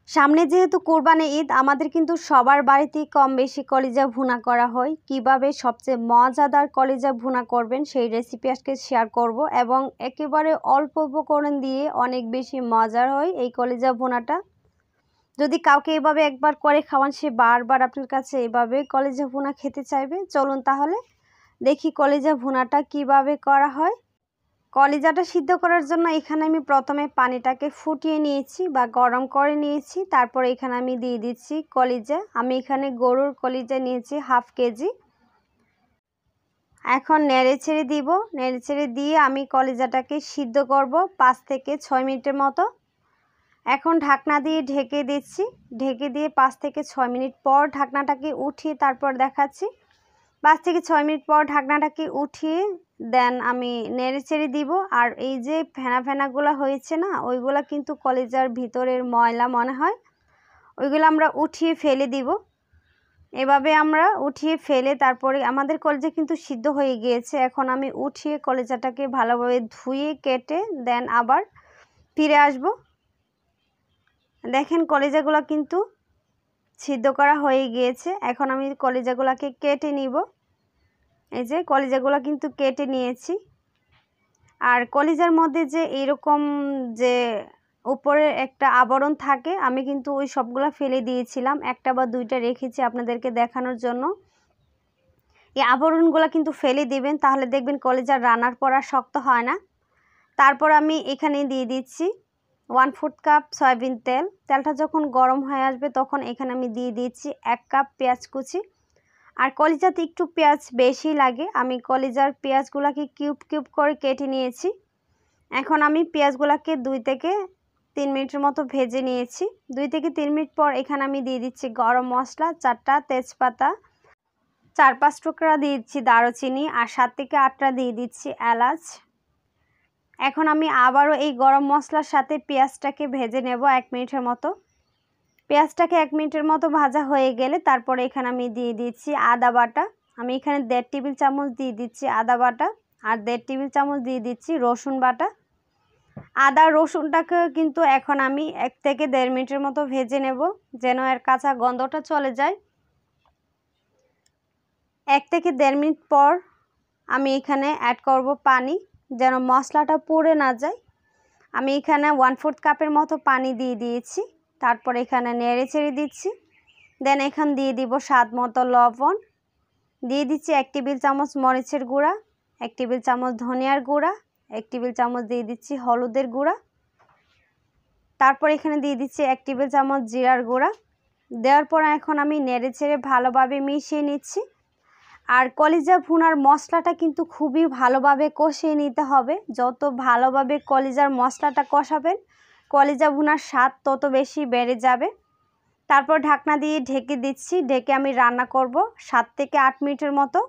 সামনে যেহেতু কোরবানি ঈদ, আমাদের কিন্তু সবার বাড়িতেই কম বেশি কলিজা ভুনা করা হয়। কিভাবে সবচেয়ে মজাদার কলিজা ভুনা করবেন সেই রেসিপি আজকে শেয়ার করব, এবং একেবারে অল্প উপকরণ দিয়ে অনেক বেশি মজার হয় এই কলিজা ভুনাটা। যদি কাউকে এভাবে একবার করে খাওয়ান, সে বারবার আপনার কাছে এভাবে কলিজা ভুনা খেতে চাইবে। চলুন তাহলে দেখি কলিজা ভুনাটা কিভাবে করা হয়। কলিজাটা সিদ্ধ করার জন্য এখানে আমি প্রথমে পানিটাকে ফুটিয়ে নিয়েছি বা গরম করে নিয়েছি। তারপর এখানে আমি দিয়ে দিচ্ছি কলিজা। আমি এখানে গরুর কলিজা নিয়েছি হাফ কেজি। এখন নেড়ে ছেড়ে দিব। নেড়ে ছেড়ে দিয়ে আমি কলিজাটাকে সিদ্ধ করব 5 থেকে 6 মিনিটের মতো। এখন ঢাকনা দিয়ে ঢেকে দিচ্ছি। ঢেকে দিয়ে 5 থেকে 6 মিনিট পর ঢাকনাটাকে উঠিয়ে তারপর দেখাচ্ছি। 5 থেকে 6 মিনিট পর ঢাকনাটাকে উঠিয়ে দেন আমি নেড়ে চেড়ে দিব। আর এই যে ফেনা ফেনাগুলো হয়েছে না, ওইগুলো কিন্তু কলিজার ভিতরের ময়লা মনে হয়, ওইগুলো আমরা উঠিয়ে ফেলে দিব। এভাবে আমরা উঠিয়ে ফেলে তারপরে আমাদের কলিজা কিন্তু সিদ্ধ হয়ে গিয়েছে। এখন আমি উঠিয়ে কলিজাটাকে ভালোভাবে ধুয়ে কেটে দেন আবার ফিরে আসব। দেখেন কলিজাগুলো কিন্তু সিদ্ধ করা হয়ে গিয়েছে। এখন আমি কলিজাগুলোকে কেটে নিব। এই যে কলিজাগুলো কিন্তু কেটে নিয়েছি। আর কলিজার মধ্যে যে এরকম যে উপরে একটা আবরণ থাকে, আমি কিন্তু ওই সবগুলো ফেলে দিয়েছিলাম, একটা বা দুইটা রেখেছি আপনাদেরকে দেখানোর জন্য। এই আবরণগুলো কিন্তু ফেলে দিবেন, তাহলে দেখবেন কলিজা রান্নার পর আর শক্ত হয় না। তারপর আমি এখানে দিয়ে দিচ্ছি 1/4 কাপ সয়াবিন তেল। তেলটা যখন গরম হয়ে আসবে তখন এখানে আমি দিয়ে দিচ্ছি 1 কাপ পেঁয়াজ কুচি। আর কলিজাতে একটু পেঁয়াজ বেশি লাগে, আমি কলিজার পেঁয়াজগুলোকে কিউব কিউব করে কেটে নিয়েছি। এখন আমি পেঁয়াজগুলোকে 2 থেকে 3 মিনিটের মতো ভেজে নিয়েছি। 2 থেকে 3 মিনিট পর এখানে আমি দিয়ে দিচ্ছি গরম মশলা 4টা, তেজপাতা 4-5 টুকরা দিয়ে দিচ্ছি দারুচিনি, আর 7 থেকে 8টা দিয়ে দিচ্ছি এলাচ। এখন আমি আবারও এই গরম মশলার সাথে পেঁয়াজটাকে ভেজে নেব 1 মিনিটের মতো। পেঁয়াজটাকে 1 মিনিটের মতো ভাজা হয়ে গেলে তারপরে এখানে আমি দিয়ে দিচ্ছি আদা বাটা। আমি এখানে 1.5 টেবিল চামচ দিয়ে দিচ্ছি আদা বাটা, আর 1.5 টেবিল চামচ দিয়ে দিচ্ছি রসুন বাটা। আদা রসুনটাকে কিন্তু এখন আমি 1 থেকে 1.5 মিনিটের মতো ভেজে নেব, যেন এর কাঁচা গন্ধটা চলে যায়। 1 থেকে 1.5 মিনিট পর আমি এখানে অ্যাড করব পানি, যেন মশলাটা পুড়ে না যায়। আমি এখানে 1/4 কাপের মতো পানি দিয়ে দিয়েছি। তারপর এখানে নেড়ে চেড়ে দিচ্ছি। দেন এখানে দিয়ে দিব স্বাদ মতো লবণ, দিয়ে দিচ্ছি 1 টেবিল চামচ মরিচের গুঁড়া, 1 টেবিল চামচ ধনিয়ার গুঁড়া, 1 টেবিল চামচ দিয়ে দিচ্ছি হলুদের গুঁড়া। তারপর এখানে দিয়ে দিচ্ছি 1 টেবিল চামচ জিরার গুঁড়া। দেওয়ার পর এখন আমি নেড়ে চেড়ে ভালোভাবে মিশিয়ে নিচ্ছি। আর কলিজা ভুনার মশলাটা কিন্তু খুবই ভালোভাবে কষিয়ে নিতে হবে। যত ভালোভাবে কলিজার মশলাটা কষাবেন, কলিজা ভুনার স্বাদ তত বেশি বেড়ে যাবে। তারপর ঢাকনা দিয়ে ঢেকে দিচ্ছি। ঢেকে আমি রান্না করব 7 থেকে 8 মিনিটের মতো।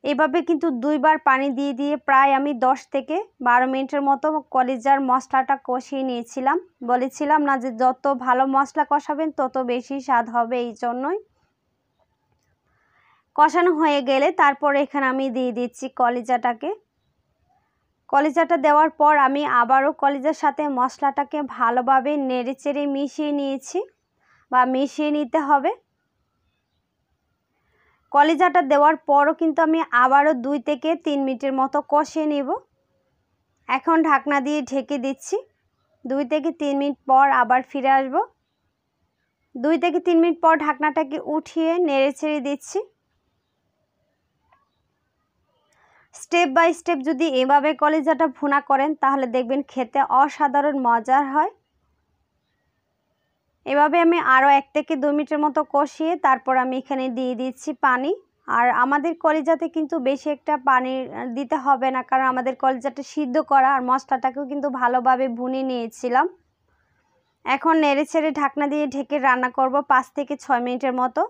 এভাবে কিন্তু 2বার পানি দিয়ে দিয়ে প্রায় আমি 10 থেকে 12 মিনিটের মতো কলিজার মশলাটা কষিয়ে নিয়েছিলাম। বলেছিলাম না যে যত ভালো মশলা কষাবেন তত বেশি স্বাদ হবে, এই জন্যই। কষানো হয়ে গেলে তারপর এখানে আমি দিয়ে দিচ্ছি কলিজাটাকে। কলিজাটা দেওয়ার পর আমি আবারও কলিজার সাথে মশলাটাকে ভালোভাবে নেড়েচেড়ে মিশিয়ে নিয়েছি বা মিশিয়ে নিতে হবে। কলিজাটা দেওয়ার পরও কিন্তু আমি আবারও 2 থেকে 3 মিনিটের মতো কষিয়ে নেব। এখন ঢাকনা দিয়ে ঢেকে দিচ্ছি। 2 থেকে 3 মিনিট পর আবার ফিরে আসব। 2 থেকে 3 মিনিট পর ঢাকনাটাকে উঠিয়ে নেড়েচেড়ে দিচ্ছি। স্টেপ বাই স্টেপ যদি এভাবে কলিজাটা ভুনা করেন তাহলে দেখবেন খেতে অসাধারণ মজার হয়। এভাবে আমি আরও 1 থেকে 2 মিনিটের মতো কষিয়ে তারপর আমি এখানে দিয়ে দিচ্ছি পানি। আর আমাদের কলিজাতে কিন্তু বেশি একটা পানি দিতে হবে না, কারণ আমাদের কলিজাটা সিদ্ধ করা আর মশলাটাকেও কিন্তু ভালোভাবে ভুনে নিয়েছিলাম। এখন নেড়েচেড়ে ঢাকনা দিয়ে ঢেকে রান্না করব 5 থেকে 6 মিনিটের মতো।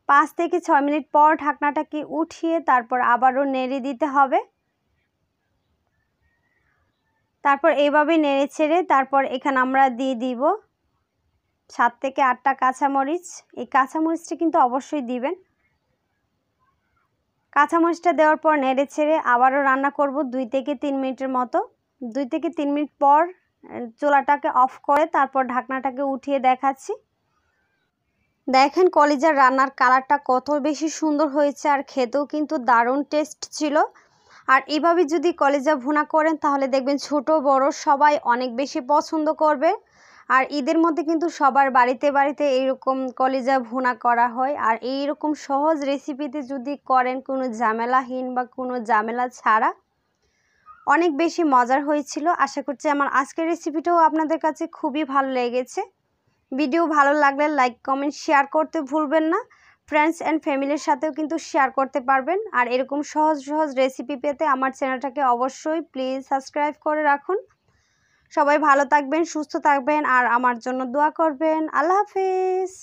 5 থেকে 6 মিনিট পর ঢাকনাটাকে উঠিয়ে তারপর আবারও নেড়ে দিতে হবে। তারপর এইভাবে নেড়েচেড়ে তারপর এখানে আমরা দিয়ে দিব 7 থেকে 8টা কাঁচামরিচ। এই কাঁচামরিচটা কিন্তু অবশ্যই দিবেন। কাঁচামরিচটা দেওয়ার পর নেড়েচেড়ে আবারও রান্না করব 2 থেকে 3 মিনিটের মতো। 2 থেকে 3 মিনিট পর চুলাটাকে অফ করে তারপর ঢাকনাটাকে উঠিয়ে দেখাচ্ছি। দেখেন কলিজার রান্নার কালারটা কত বেশি সুন্দর হয়েছে, আর খেতেও কিন্তু দারুণ টেস্ট ছিল। আর এভাবে যদি কলিজা ভুনা করেন তাহলে দেখবেন ছোট বড় সবাই অনেক বেশি পছন্দ করবে। আর ঈদের মধ্যে কিন্তু সবার বাড়িতে বাড়িতে এইরকম কলিজা ভুনা করা হয়। আর এইরকম সহজ রেসিপিতে যদি করেন কোনো ঝামেলাহীন বা কোনো ঝামেলা ছাড়া, অনেক বেশি মজার হয়েছিল। আশা করছি আমার আজকের রেসিপিটাও আপনাদের কাছে খুবই ভালো লেগেছে। ভিডিও ভালো লাগলে লাইক কমেন্ট শেয়ার করতে ভুলবেন না। ফ্রেন্ডস অ্যান্ড ফ্যামিলির সাথেও কিন্তু শেয়ার করতে পারবেন। আর এরকম সহজ সহজ রেসিপি পেতে আমার চ্যানেলটাকে অবশ্যই প্লিজ সাবস্ক্রাইব করে রাখুন। সবাই ভালো থাকবেন, সুস্থ থাকবেন আর আমার জন্য দোয়া করবেন। আল্লাহ হাফেজ।